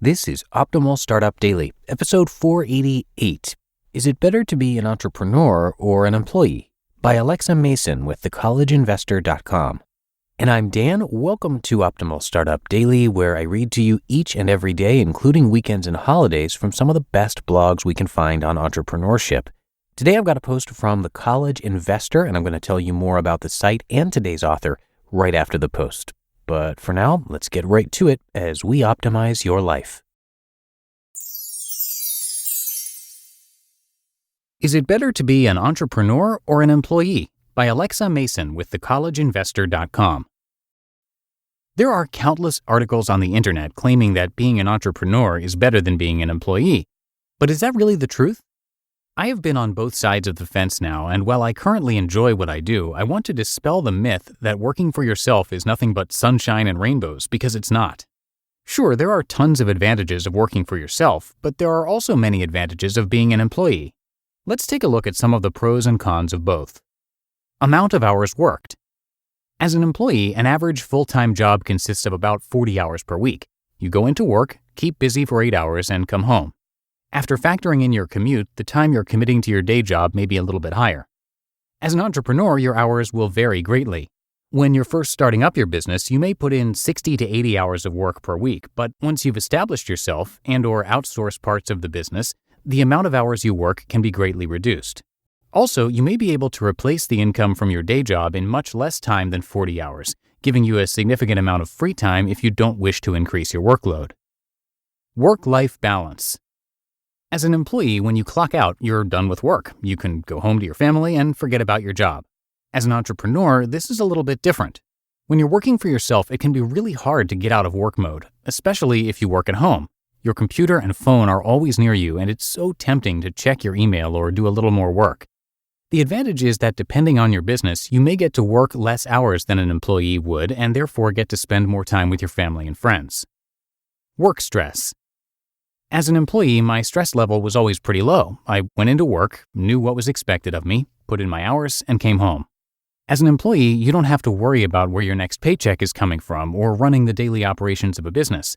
This is Optimal Startup Daily, episode 488. Is it better to be an entrepreneur or an employee? By Alexa Mason with thecollegeinvestor.com. And I'm Dan. Welcome to Optimal Startup Daily, where I read to you each and every day, including weekends and holidays, from some of the best blogs we can find on entrepreneurship. Today I've got a post from The College Investor, and I'm going to tell you more about the site and today's author right after the post. But for now, let's get right to it as we optimize your life. Is it better to be an entrepreneur or an employee? By Alexa Mason with thecollegeinvestor.com. There are countless articles on the internet claiming that being an entrepreneur is better than being an employee. But is that really the truth? I have been on both sides of the fence now, and while I currently enjoy what I do, I want to dispel the myth that working for yourself is nothing but sunshine and rainbows, because it's not. Sure, there are tons of advantages of working for yourself, but there are also many advantages of being an employee. Let's take a look at some of the pros and cons of both. Amount of hours worked. As an employee, an average full-time job consists of about 40 hours per week. You go into work, keep busy for 8 hours, and come home. After factoring in your commute, the time you're committing to your day job may be a little bit higher. As an entrepreneur, your hours will vary greatly. When you're first starting up your business, you may put in 60 to 80 hours of work per week, but once you've established yourself and/or outsourced parts of the business, the amount of hours you work can be greatly reduced. Also, you may be able to replace the income from your day job in much less time than 40 hours, giving you a significant amount of free time if you don't wish to increase your workload. Work-life balance. As an employee, when you clock out, you're done with work. You can go home to your family and forget about your job. As an entrepreneur, this is a little bit different. When you're working for yourself, it can be really hard to get out of work mode, especially if you work at home. Your computer and phone are always near you, and it's so tempting to check your email or do a little more work. The advantage is that depending on your business, you may get to work less hours than an employee would and therefore get to spend more time with your family and friends. Work stress. As an employee, my stress level was always pretty low. I went into work, knew what was expected of me, put in my hours, and came home. As an employee, you don't have to worry about where your next paycheck is coming from or running the daily operations of a business.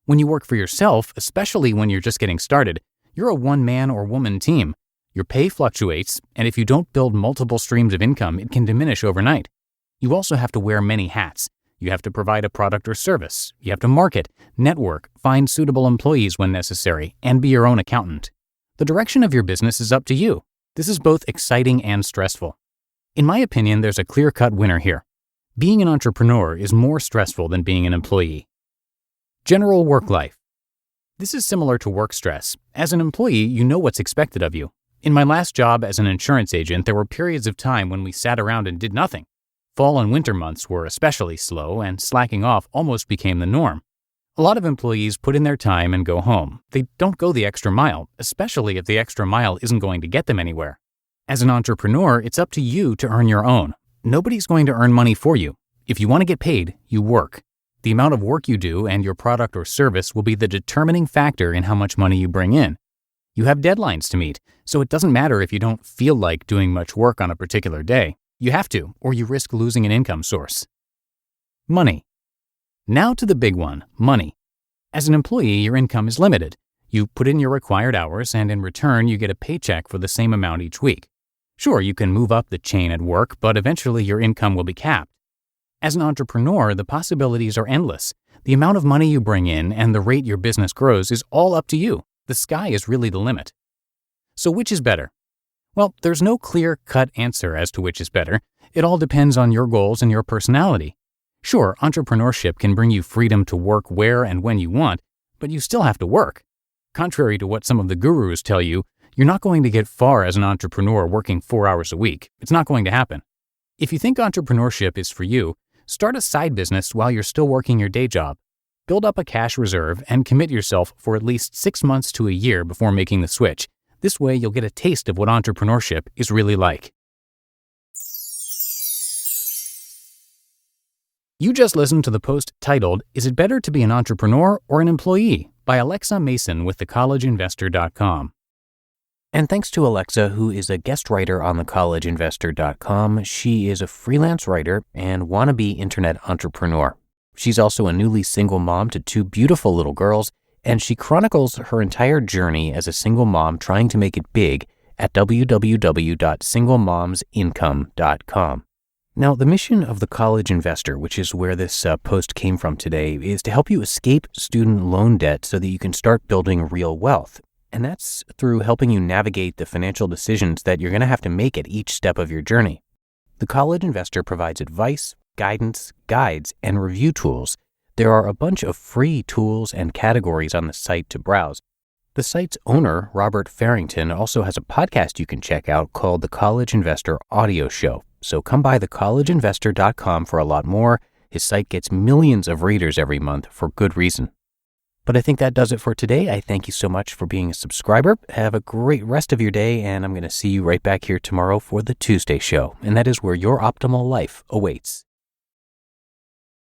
When you work for yourself, especially when you're just getting started, you're a one-man or woman team. Your pay fluctuates, and if you don't build multiple streams of income, it can diminish overnight. You also have to wear many hats. You have to provide a product or service. You have to market, network, find suitable employees when necessary, and be your own accountant. The direction of your business is up to you. This is both exciting and stressful. In my opinion, there's a clear-cut winner here. Being an entrepreneur is more stressful than being an employee. General work life. This is similar to work stress. As an employee, you know what's expected of you. In my last job as an insurance agent, there were periods of time when we sat around and did nothing. Fall and winter months were especially slow, and slacking off almost became the norm. A lot of employees put in their time and go home. They don't go the extra mile, especially if the extra mile isn't going to get them anywhere. As an entrepreneur, it's up to you to earn your own. Nobody's going to earn money for you. If you want to get paid, you work. The amount of work you do and your product or service will be the determining factor in how much money you bring in. You have deadlines to meet, so it doesn't matter if you don't feel like doing much work on a particular day. You have to, or you risk losing an income source. Money. Now to the big one, money. As an employee, your income is limited. You put in your required hours, and in return, you get a paycheck for the same amount each week. Sure, you can move up the chain at work, but eventually your income will be capped. As an entrepreneur, the possibilities are endless. The amount of money you bring in and the rate your business grows is all up to you. The sky is really the limit. So which is better? Well, there's no clear-cut answer as to which is better. It all depends on your goals and your personality. Sure, entrepreneurship can bring you freedom to work where and when you want, but you still have to work. Contrary to what some of the gurus tell you, you're not going to get far as an entrepreneur working 4 hours a week. It's not going to happen. If you think entrepreneurship is for you, start a side business while you're still working your day job. Build up a cash reserve and commit yourself for at least 6 months to a year before making the switch. This way, you'll get a taste of what entrepreneurship is really like. You just listened to the post titled, "Is it better to be an entrepreneur or an employee?" by Alexa Mason with thecollegeinvestor.com. And thanks to Alexa, who is a guest writer on thecollegeinvestor.com. She is a freelance writer and wannabe internet entrepreneur. She's also a newly single mom to 2 beautiful little girls and she chronicles her entire journey as a single mom trying to make it big at www.singlemomsincome.com. Now, the mission of The College Investor, which is where this post came from today, is to help you escape student loan debt so that you can start building real wealth. And that's through helping you navigate the financial decisions that you're going to have to make at each step of your journey. The College Investor provides advice, guidance, guides, and review tools. There are a bunch of free tools and categories on the site to browse. The site's owner, Robert Farrington, also has a podcast you can check out called The College Investor Audio Show. So come by thecollegeinvestor.com for a lot more. His site gets millions of readers every month for good reason. But I think that does it for today. I thank you so much for being a subscriber. Have a great rest of your day, and I'm going to see you right back here tomorrow for the Tuesday show. And that is where your optimal life awaits.